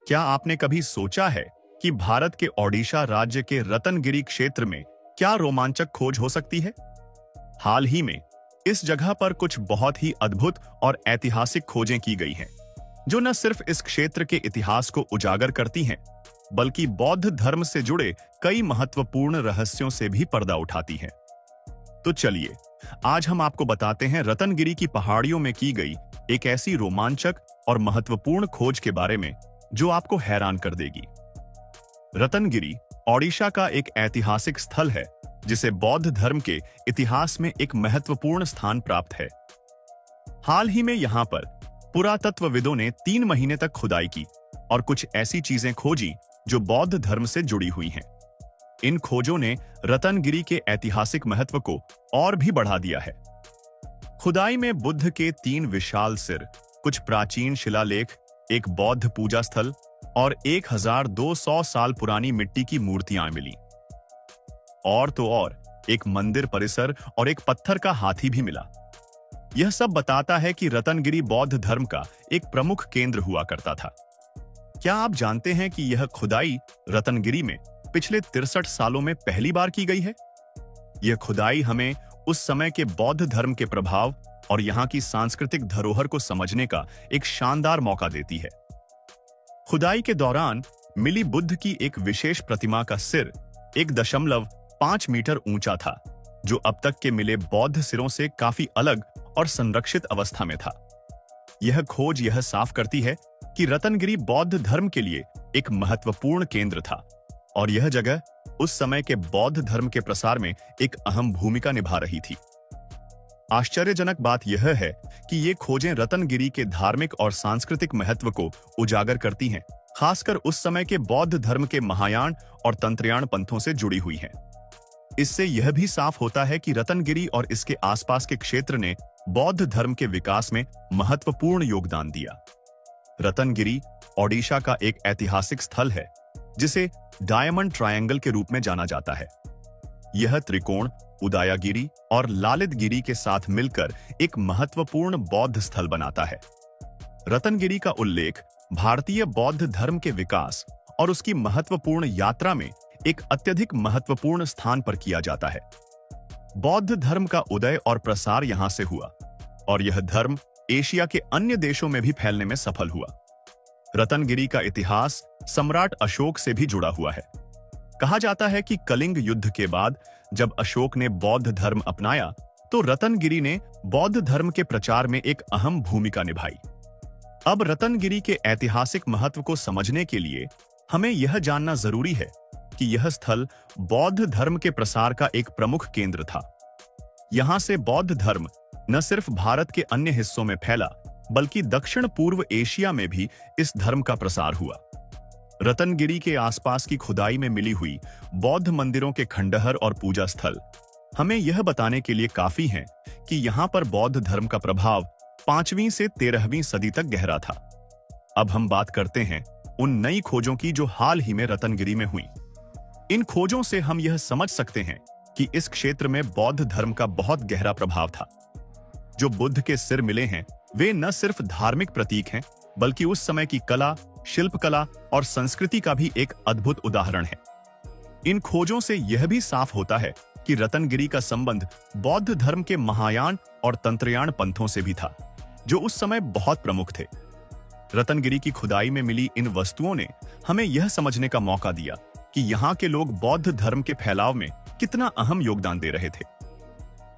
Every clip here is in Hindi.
क्या आपने कभी सोचा है कि भारत के ओडिशा राज्य के रतनगिरी क्षेत्र में क्या रोमांचक खोज हो सकती है? हाल ही में इस जगह पर कुछ बहुत ही अद्भुत और ऐतिहासिक खोजें की गई हैं, जो न सिर्फ इस क्षेत्र के इतिहास को उजागर करती हैं, बल्कि बौद्ध धर्म से जुड़े कई महत्वपूर्ण रहस्यों से भी पर्दा उठाती हैं। तो चलिए, आज हम आपको बताते हैं रतनगिरी की पहाड़ियों में की गई एक ऐसी रोमांचक और महत्वपूर्ण खोज के बारे में जो आपको हैरान कर देगी। रतनगिरी ओडिशा का एक ऐतिहासिक स्थल है जिसे बौद्ध धर्म के इतिहास में एक महत्वपूर्ण स्थान प्राप्त है। हाल ही में यहां पर पुरातत्वविदों ने 3 महीने तक खुदाई की और कुछ ऐसी चीजें खोजी जो बौद्ध धर्म से जुड़ी हुई हैं। इन खोजों ने रतनगिरी के ऐतिहासिक महत्व को और भी बढ़ा दिया है। खुदाई में बुद्ध के 3 विशाल सिर, कुछ प्राचीन शिलालेख, एक बौद्ध पूजा स्थल और 1200 साल पुरानी मिट्टी की मूर्तियां मिली। और तो और एक मंदिर परिसर और एक पत्थर का हाथी भी मिला। यह सब बताता है कि रतनगिरी बौद्ध धर्म का एक प्रमुख केंद्र हुआ करता था। क्या आप जानते हैं कि यह खुदाई रतनगिरी में पिछले 63 सालों में पहली बार की गई है? यह खुदाई हमें उस समय के बौद्ध धर्म के प्रभाव और यहाँ की सांस्कृतिक धरोहर को समझने का एक शानदार मौका देती है। खुदाई के दौरान मिली बुद्ध की एक विशेष प्रतिमा का सिर 1.5 मीटर ऊंचा था, जो अब तक के मिले बौद्ध सिरों से काफी अलग और संरक्षित अवस्था में था। यह खोज यह साफ करती है कि रतनगिरी बौद्ध धर्म के लिए एक महत्वपूर्ण केंद्र था और यह जगह उस समय के बौद्ध धर्म के प्रसार में एक अहम भूमिका निभा रही थी। आश्चर्यजनक बात यह है कि ये खोजें रतनगिरी के धार्मिक और सांस्कृतिक महत्व को उजागर करती हैं, खासकर उस समय के बौद्ध धर्म के महायान और तंत्रयान पंथों से जुड़ी हुई हैं। इससे यह भी साफ होता है कि रतनगिरी और इसके आसपास के क्षेत्र ने बौद्ध धर्म के विकास में महत्वपूर्ण योगदान दिया। रतनगिरी ओडिशा का एक ऐतिहासिक स्थल है जिसे डायमंड ट्रायंगल के रूप में जाना जाता है। यह त्रिकोण उदयगिरी और ललितगिरी के साथ मिलकर एक महत्वपूर्ण बौद्ध स्थल बनाता है। रतनगिरी का उल्लेख भारतीय बौद्ध धर्म के विकास और उसकी महत्वपूर्ण यात्रा में एक अत्यधिक महत्वपूर्ण स्थान पर किया जाता है। बौद्ध धर्म का उदय और प्रसार यहां से हुआ और यह धर्म एशिया के अन्य देशों में भी फैलने में सफल हुआ। रतनगिरी का इतिहास सम्राट अशोक से भी जुड़ा हुआ है। कहा जाता है कि कलिंग युद्ध के बाद जब अशोक ने बौद्ध धर्म अपनाया तो रतनगिरी ने बौद्ध धर्म के प्रचार में एक अहम भूमिका निभाई। अब रतनगिरी के ऐतिहासिक महत्व को समझने के लिए हमें यह जानना जरूरी है कि यह स्थल बौद्ध धर्म के प्रसार का एक प्रमुख केंद्र था। यहां से बौद्ध धर्म न सिर्फ भारत के अन्य हिस्सों में फैला, बल्कि दक्षिण पूर्व एशिया में भी इस धर्म का प्रसार हुआ। रतनगिरी के आसपास की खुदाई में मिली हुई बौद्ध मंदिरों के खंडहर और पूजा स्थल हमें यह बताने के लिए काफी हैं कि यहाँ पर बौद्ध धर्म का प्रभाव 5वीं से 13वीं सदी तक गहरा था। अब हम बात करते हैं उन नई खोजों की जो हाल ही में रतनगिरी में हुई। इन खोजों से हम यह समझ सकते हैं कि इस क्षेत्र में बौद्ध धर्म का बहुत गहरा प्रभाव था। जो बुद्ध के सिर मिले हैं वे न सिर्फ धार्मिक प्रतीक हैं, बल्कि उस समय की कला, शिल्पकला और संस्कृति का भी एक अद्भुत उदाहरण है। इन खोजों से यह भी साफ होता है कि रतनगिरी का संबंध बौद्ध धर्म के महायान और तंत्रयान पंथों से भी था, जो उस समय बहुत प्रमुख थे। रतनगिरी की खुदाई में मिली इन वस्तुओं ने हमें यह समझने का मौका दिया कि यहाँ के लोग बौद्ध धर्म के फैलाव में कितना अहम योगदान दे रहे थे।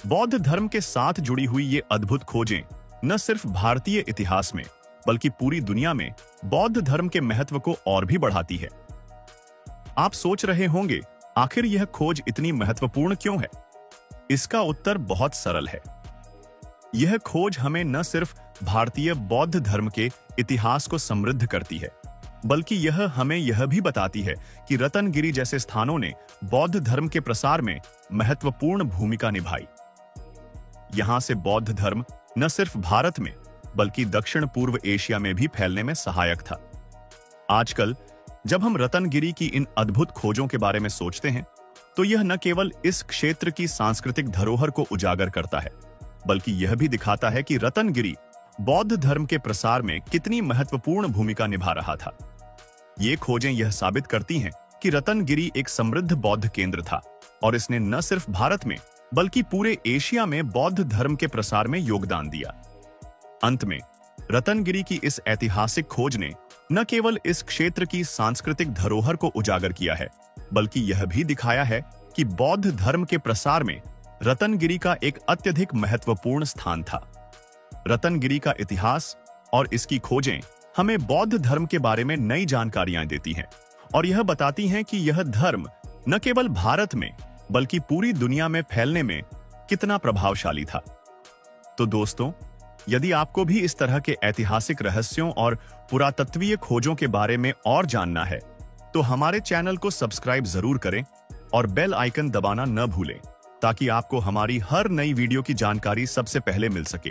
बौद्ध धर्म के साथ जुड़ी हुई ये अद्भुत खोजें न सिर्फ भारतीय इतिहास में, बल्कि पूरी दुनिया में बौद्ध धर्म के महत्व को और भी बढ़ाती है। आप सोच रहे होंगे, आखिर यह खोज इतनी महत्वपूर्ण क्यों है? इसका उत्तर बहुत सरल है। यह खोज हमें न सिर्फ भारतीय बौद्ध धर्म के इतिहास को समृद्ध करती है, बल्कि यह हमें यह भी बताती है कि रतनगिरी जैसे स्थानों ने बौद्ध धर्म के प्रसार में महत्वपूर्ण भूमिका निभाई। यहां से बौद्ध धर्म न सिर्फ भारत में, बल्कि दक्षिण पूर्व एशिया में भी फैलने में सहायक था। आजकल जब हम रतनगिरी की इन अद्भुत खोजों के बारे में सोचते हैं, तो यह न केवल इस क्षेत्र की सांस्कृतिक धरोहर को उजागर करता है, बल्कि यह भी दिखाता है कि रतनगिरी बौद्ध धर्म के प्रसार में कितनी महत्वपूर्ण भूमिका निभा रहा था। ये खोजें यह साबित करती हैं कि रतनगिरी एक समृद्ध बौद्ध केंद्र था और इसने न सिर्फ भारत में बल्कि पूरे एशिया में बौद्ध धर्म के प्रसार में योगदान दिया। अंत में रतनगिरी की इस ऐतिहासिक खोज ने न केवल इस क्षेत्र की सांस्कृतिक धरोहर को उजागर किया है, बल्कि यह भी दिखाया है कि बौद्ध धर्म के प्रसार में रतनगिरी का एक अत्यधिक महत्वपूर्ण स्थान था। रतनगिरी का इतिहास और इसकी खोजें हमें बौद्ध धर्म के बारे में नई जानकारियां देती हैं और यह बताती हैं कि यह धर्म न केवल भारत में बल्कि पूरी दुनिया में फैलने में कितना प्रभावशाली था। तो दोस्तों, यदि आपको भी इस तरह के ऐतिहासिक रहस्यों और पुरातत्वीय खोजों के बारे में और जानना है, तो हमारे चैनल को सब्सक्राइब जरूर करें और बेल आइकन दबाना न भूलें, ताकि आपको हमारी हर नई वीडियो की जानकारी सबसे पहले मिल सके।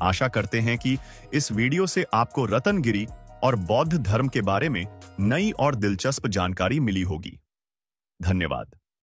आशा करते हैं कि इस वीडियो से आपको रतनगिरी और बौद्ध धर्म के बारे में नई और दिलचस्प जानकारी मिली होगी। धन्यवाद।